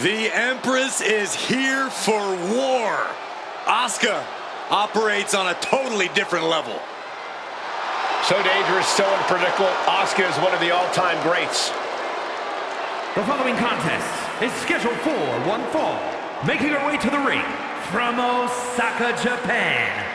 The Empress is here for war. Asuka operates on a totally different level. So dangerous, so unpredictable. Asuka is one of the all-time greats. The following contest is scheduled for one fall. Making her way to the ring from Osaka, Japan,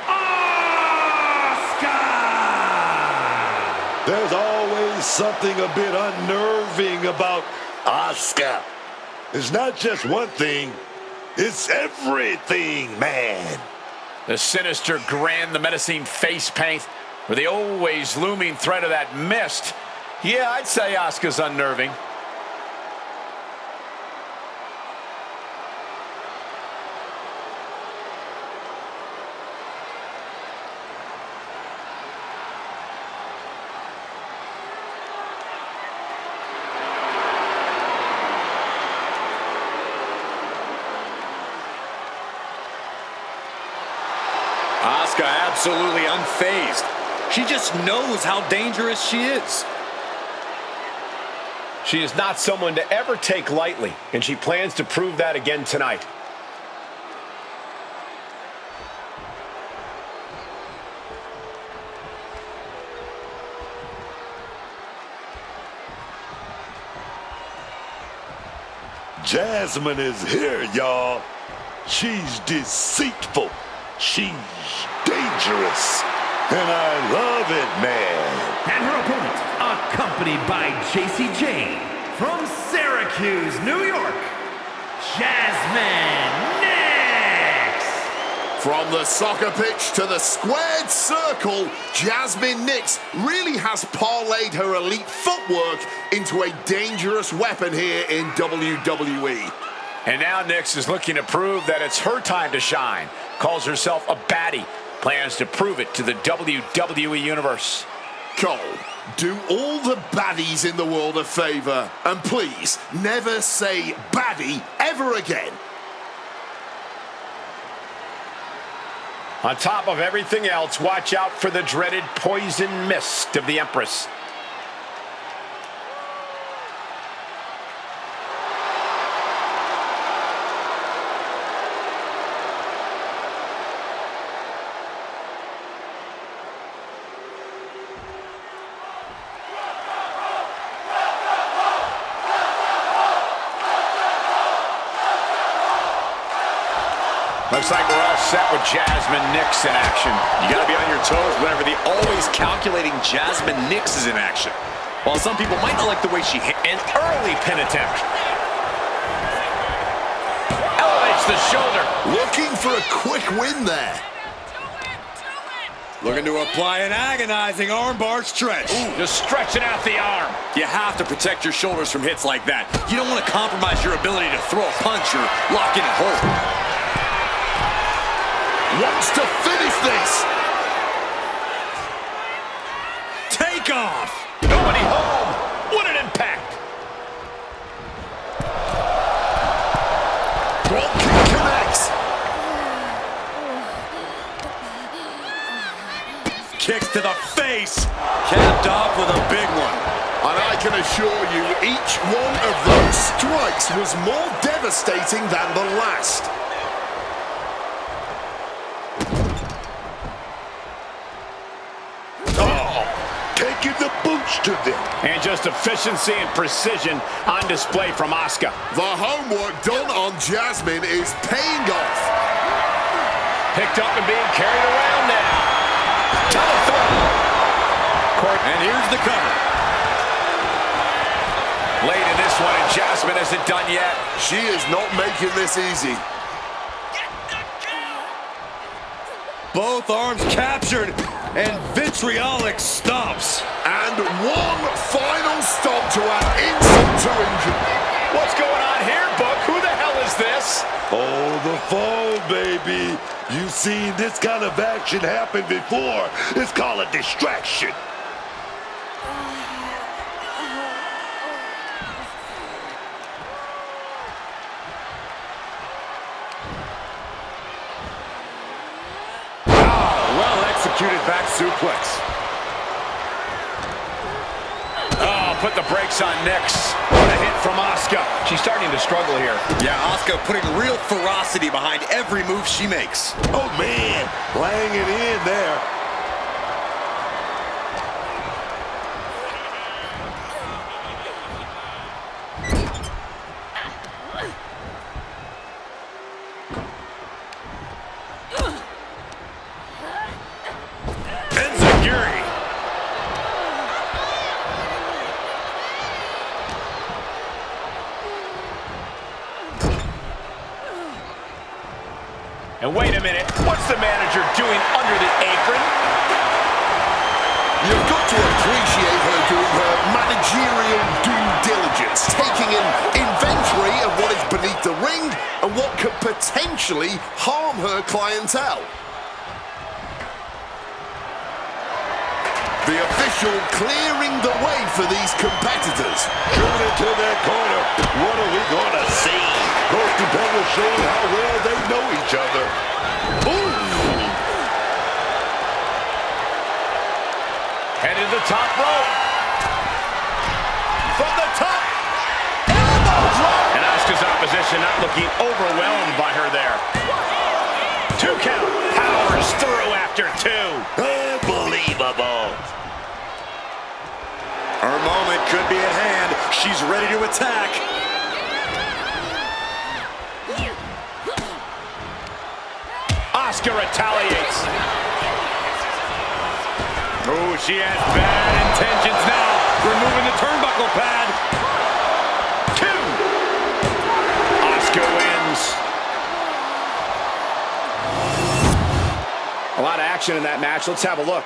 Asuka! There's always something a bit unnerving about Asuka. It's not just one thing, it's everything, man. The sinister grin, the menacing face paint, or the always looming threat of that mist. Yeah, I'd say Asuka's unnerving. Asuka absolutely unfazed. She just knows how dangerous she is. She is not someone to ever take lightly, and she plans to prove that again tonight. Jazmyn is here, y'all. She's deceitful. She's dangerous. And I love it, man. And her opponent, accompanied by JCJ from Syracuse, New York, Jazmyn Nyx. From the soccer pitch to the squared circle, Jazmyn Nyx really has parlayed her elite footwork into a dangerous weapon here in WWE. And now Nyx is looking to prove that it's her time to shine. Calls herself a baddie. Plans to prove it to the WWE Universe. Cole, do all the baddies in the world a favor, and please never say baddie ever again. On top of everything else, watch out for the dreaded poison mist of the Empress. Looks like we're all set with Jazmyn Nyx in action. You gotta be on your toes whenever the always calculating Jazmyn Nyx is in action. While some people might not like the way she hit an early pin attempt. Elevates the shoulder. Looking for a quick win there. Looking to apply an agonizing armbar stretch. Ooh, just stretching out the arm. You have to protect your shoulders from hits like that. You don't want to compromise your ability to throw a punch or lock in a hold. Wants to finish this. Take off. Nobody home. What an impact. Drop kick connects. Kicks to the face. Capped off with a big one. And I can assure you, each one of those strikes was more devastating than the last. Taking the boots to them. And just efficiency and precision on display from Asuka. The homework done on Jazmyn is paying off. Picked up and being carried around now. Telephone. And here's the cover. Late in this one, and Jazmyn isn't done yet. She is not making this easy. Both arms captured, and vitriolic stomps. And one final stop to add insult to injury. What's going on here, Book? Who the hell is this? Oh, the fall, baby. You've seen this kind of action happen before. It's called a distraction. Executed back suplex. put the brakes on Nyx. What a hit from Asuka. She's starting to struggle here. Yeah, Asuka putting real ferocity behind every move she makes. Oh, man. Laying it in there. And wait a minute, what's the manager doing under the apron? You've got to appreciate her doing her managerial due diligence, taking an inventory of what is beneath the ring and what could potentially harm her clientele. The official clearing the way for these competitors. Driven into that corner. What are we going to see? Both competitors showing how well they know each other. Ooh. Headed to the top rope. From the top. Elbow drop. And Asuka's opposition not looking overwhelmed by her there. 2 count. Powers through after 2. Unbelievable. Her moment could be at hand. She's ready to attack. Asuka retaliates. Oh, she has bad intentions now. Removing the turnbuckle pad. 2. Asuka wins. A lot of action in that match. Let's have a look.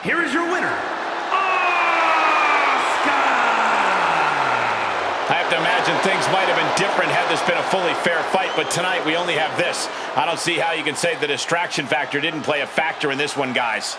Here is your winner, Asuka! I have to imagine things might have been different had this been a fully fair fight, but tonight we only have this. I don't see how you can say the distraction factor didn't play a factor in this one, guys.